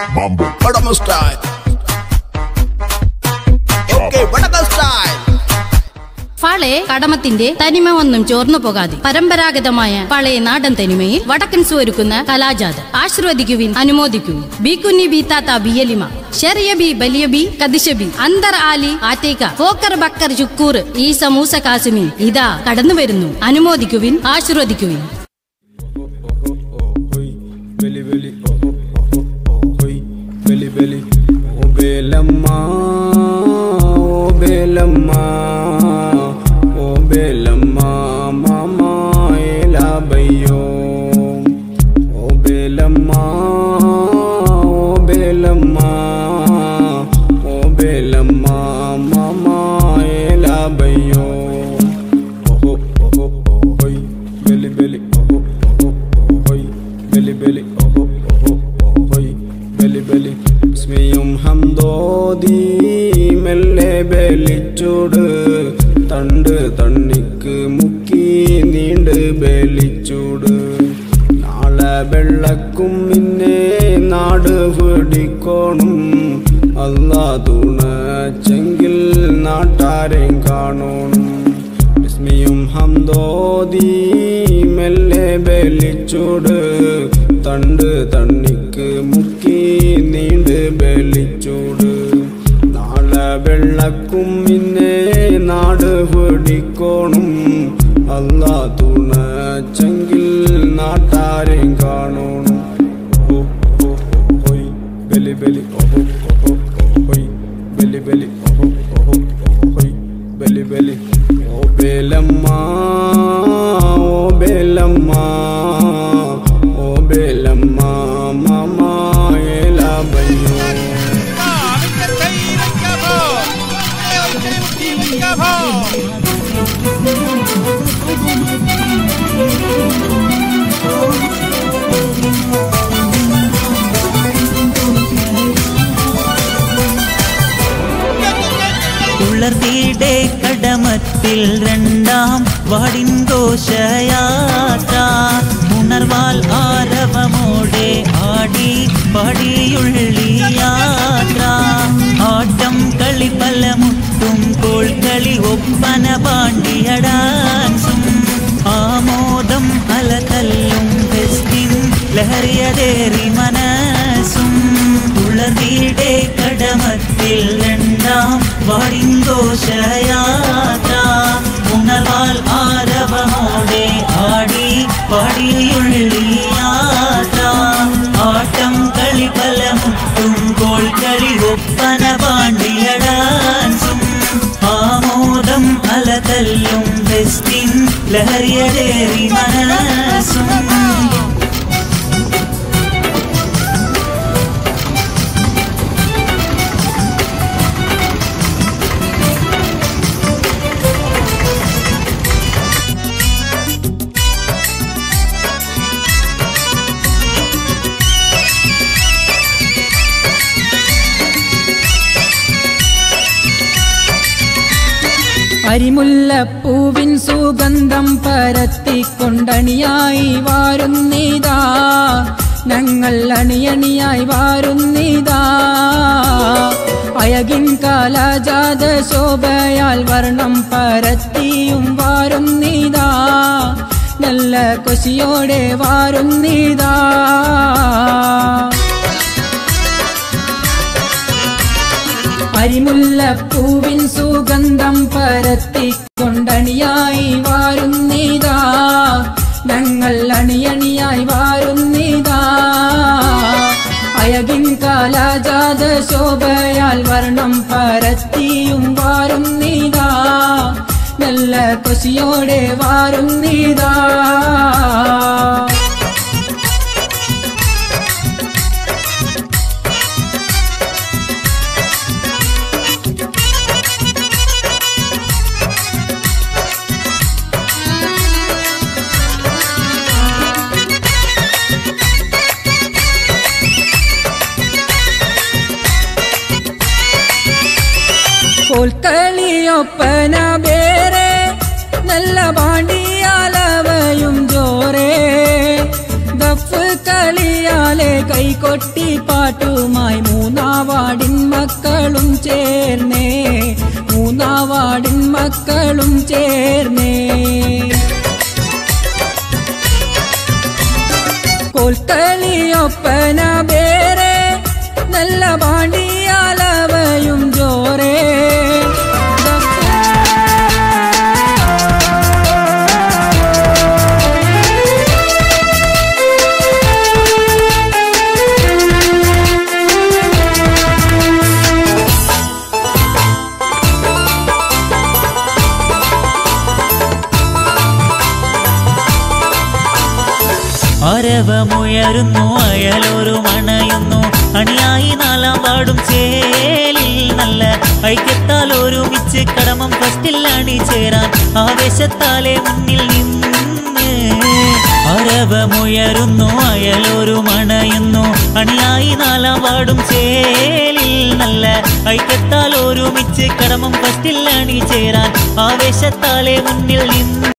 Mambo. Vadama style. Okay, Vadama style. പഴയ കടമത്തിന്റെ തനിമ ഒന്നും ചോർന്നു പോകാതെ പരമ്പരാഗതമായ പഴയ നാടൻ തനിമയിൽ വടക്കൻസ് ഒരുക്കുന്ന കലാജാത ആശീർവദിക്കുവിൻ, അനുമോദിക്കുവിൻ. ബി കുഞ്ഞി ബി താത്ത ബിയലിമ ചെറിയ ബി വലിയ ബി കദിശ ബി അന്തർ ആലി ആറ്റേക്ക ഫോക്കർ ബക്കർ ചുക്കൂർ ഈ സമൂസ കാസിമി ഇതാ കടന്നു വരുന്നു. അനുമോദിക്കുവിൻ, ആശീർവദിക്കുവിൻ. Bellamma mama ela bayo o bellamma mama ela bayo oh hoy belly oh hoy belly oh hoy belly ismiyum hamdodi melle belichudu തണ്ട് തണ്ണിക്ക് മുക്കി നീണ്ട് ബലിച്ചൂട് നാളെ വെള്ളക്കും പിന്നെ നാട് പിടിക്കോണം അല്ലാ തുണച്ചെങ്കിൽ നാട്ടാരെയും കാണണം ഇസ്മിയും ഹംദോദി മെല്ലെ ബലിച്ചൂട് തണ്ട് തണ്ണിക്ക് മുക്കി നീണ്ട് ബലിച്ചൂട് നാളെ വെള്ളക്കും പിന്നെ നാട് പിടിക്കോണം അല്ലാ തുണച്ചെങ്കിൽ നാട്ടാരെയും കാണണം ഹോയ് ബലി ഹോയ് ബലി ഹോയ് ബലി ഓ ബേലമ്മ മാമ ഏലാ ബയ്യോ ഉളർത്തിയുടെ കടമത്തിൽ രണ്ടാം വാടിൻ ഘോഷയാത്ര ഉണർവാൽ ആരവമോടെ ആടി പാടിയുള്ളി യാത്ര ആട്ടം കളി പലമുട്ടും കോൾക്കളി ഒപ്പന പാണ്ടിയ ഡാൻസും ആമോദം അലതല്ലും ഫെസ്റ്റിൻ ലഹരിയതേറി മനസ്സും ഉളർത്തിയുടെ കടമത്തിൽ രണ്ടാം വാടിൻ ഘോഷയാത്ര ഉണർവാൽ ആരവമോടെ ആടി പാടിയുള്ളി യാത്ര ആട്ടം കളി പലമുട്ടും കോൾക്കളി ഒപ്പന പാണ്ടിയ ഡാൻസും ആമോദം അലതല്ലും ഫെസ്റ്റിൻ ലഹരിയതേറി മനസ്സും അരിമുല്ലപ്പൂവിൻ സുഗന്ധം പരത്തിക്കൊണ്ടണിയായി വാരുന്നിതാ ഞങ്ങൾ അണിയണിയായി വാരുന്നിതാ അയകിൻ കാലജാത ശോഭയാൽ വർണ്ണം പരത്തിയും വാരുന്നിതാ നല്ല കൊശിയോടെ വാരുന്നിതാ അരിമുല്ലപ്പൂവിൻ സുഗന്ധം പരത്തിക്കൊണ്ടണിയായി വാരുന്നിതാ ഞങ്ങൾ അണിയണിയായി വാരുന്നിതാ അയകിൻ കാലജാത ശോഭയാൽ വർണ്ണം പരത്തിയും വാരുന്നിതാ നല്ല കൊശിയോടെ വാരുന്നിതാ കോൽക്കളിയൊപ്പന വേറെ നല്ല പാണ്ടിയാലവയും ജോറേ കൈകൊട്ടി പാട്ടുമായി മൂന്നാവാടിൻ മക്കളും ചേർന്നേ മൂന്നാവാടിൻ മക്കളും ചേർന്നേ കോൽക്കളിയൊപ്പന വേറെ നല്ല പാണ്ടിയാലവയും ജോറേ അരവമുയരുന്നു അയലൊരു മണയുന്നു അണിയായി നാലാം പാടും ചേലിൽ നല്ല ഐക്യത്താൽ ഒരുമിച്ച് കടമം ഫസ്റ്റിൽ അണിചേരാൻ ആവേശത്താലെ മുന്നിൽ നിന്ന് അരവമുയരുന്നു അയലൊരു മണയുന്നു അണിയായി നാലാം പാടും ചേലിൽ നല്ല ഐക്യത്താൽ ഒരുമിച്ച് കടമം ഫസ്റ്റിൽ അണിചേരാൻ ആവേശത്താലെ മുന്നിൽ നിന്ന്